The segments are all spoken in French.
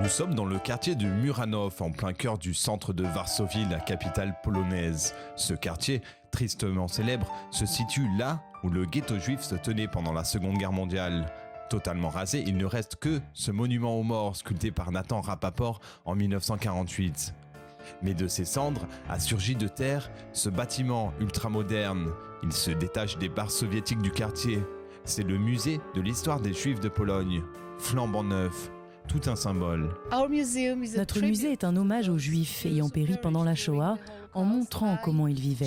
Nous sommes dans le quartier de Muranów, en plein cœur du centre de Varsovie, la capitale polonaise. Ce quartier, tristement célèbre, se situe là où le ghetto juif se tenait pendant la Seconde Guerre mondiale. Totalement rasé, il ne reste que ce monument aux morts sculpté par Nathan Rapaport en 1948. Mais de ses cendres a surgi de terre ce bâtiment ultramoderne. Il se détache des barres soviétiques du quartier. C'est le musée de l'histoire des Juifs de Pologne, flambant neuf. Tout un symbole. Notre musée est un hommage aux Juifs ayant péri pendant la Shoah en montrant comment ils vivaient.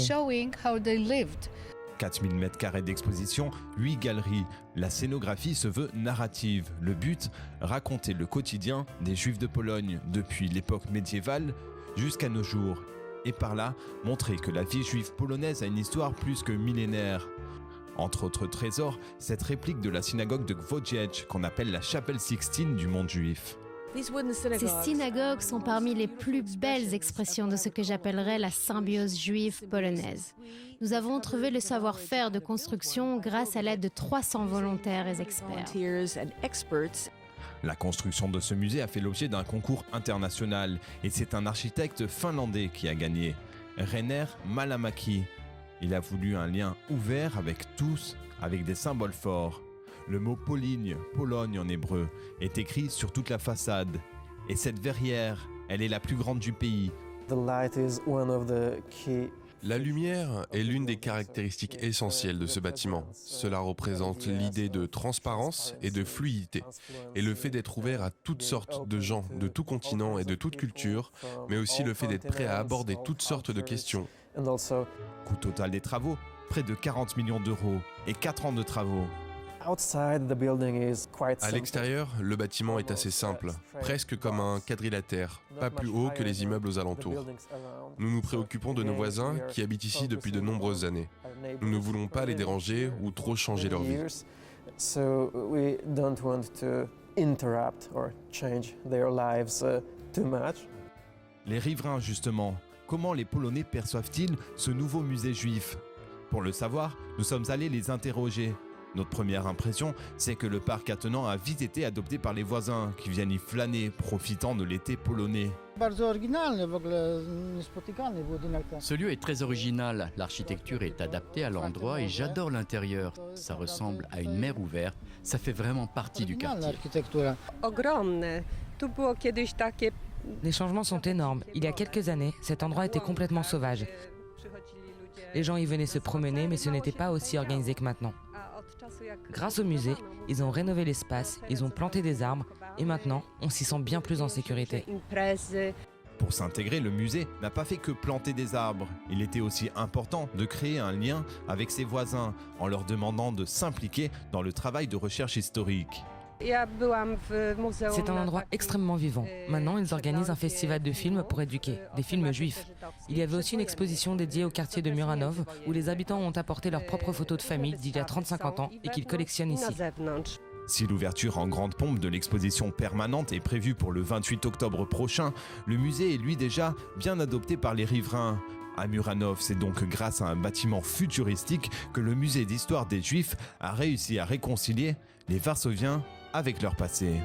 4000 m² d'exposition, 8 galeries. La scénographie se veut narrative. Le but, raconter le quotidien des Juifs de Pologne depuis l'époque médiévale jusqu'à nos jours. Et par là, montrer que la vie juive polonaise a une histoire plus que millénaire. Entre autres trésors, cette réplique de la synagogue de Gwodziec, qu'on appelle la chapelle Sixtine du monde juif. Ces synagogues sont parmi les plus belles expressions de ce que j'appellerais la symbiose juive polonaise. Nous avons trouvé le savoir-faire de construction grâce à l'aide de 300 volontaires et experts. La construction de ce musée a fait l'objet d'un concours international et c'est un architecte finlandais qui a gagné, Rainer Malamäki. Il a voulu un lien ouvert avec tous, avec des symboles forts. Le mot Poligne, Pologne en hébreu, est écrit sur toute la façade. Et cette verrière, elle est la plus grande du pays. La lumière est l'une des caractéristiques essentielles de ce bâtiment. Cela représente l'idée de transparence et de fluidité, et le fait d'être ouvert à toutes sortes de gens, de tout continent et de toute culture, mais aussi le fait d'être prêt à aborder toutes sortes de questions. Coût total des travaux, près de 40 millions d'euros et 4 ans de travaux. À l'extérieur, le bâtiment est assez simple, presque comme un quadrilatère, pas plus haut que les immeubles aux alentours. Nous nous préoccupons de nos voisins qui habitent ici depuis de nombreuses années. Nous ne voulons pas les déranger ou trop changer leur vie. Les riverains, justement, comment les Polonais perçoivent-ils ce nouveau musée juif? Pour le savoir, nous sommes allés les interroger. Notre première impression, c'est que le parc attenant a vite été adopté par les voisins qui viennent y flâner, profitant de l'été polonais. Ce lieu est très original, l'architecture est adaptée à l'endroit et j'adore l'intérieur. Ça ressemble à une mer ouverte, ça fait vraiment partie du quartier. Les changements sont énormes. Il y a quelques années, cet endroit était complètement sauvage. Les gens y venaient se promener, mais ce n'était pas aussi organisé que maintenant. Grâce au musée, ils ont rénové l'espace, ils ont planté des arbres, et maintenant, on s'y sent bien plus en sécurité. Pour s'intégrer, le musée n'a pas fait que planter des arbres. Il était aussi important de créer un lien avec ses voisins, en leur demandant de s'impliquer dans le travail de recherche historique. C'est un endroit extrêmement vivant. Maintenant, ils organisent un festival de films pour éduquer, des films juifs. Il y avait aussi une exposition dédiée au quartier de Muranów, où les habitants ont apporté leurs propres photos de famille d'il y a 35 ans et qu'ils collectionnent ici. Si l'ouverture en grande pompe de l'exposition permanente est prévue pour le 28 octobre prochain, le musée est lui déjà bien adopté par les riverains. À Muranów, c'est donc grâce à un bâtiment futuristique que le musée d'histoire des Juifs a réussi à réconcilier les Varsoviens avec leur passé.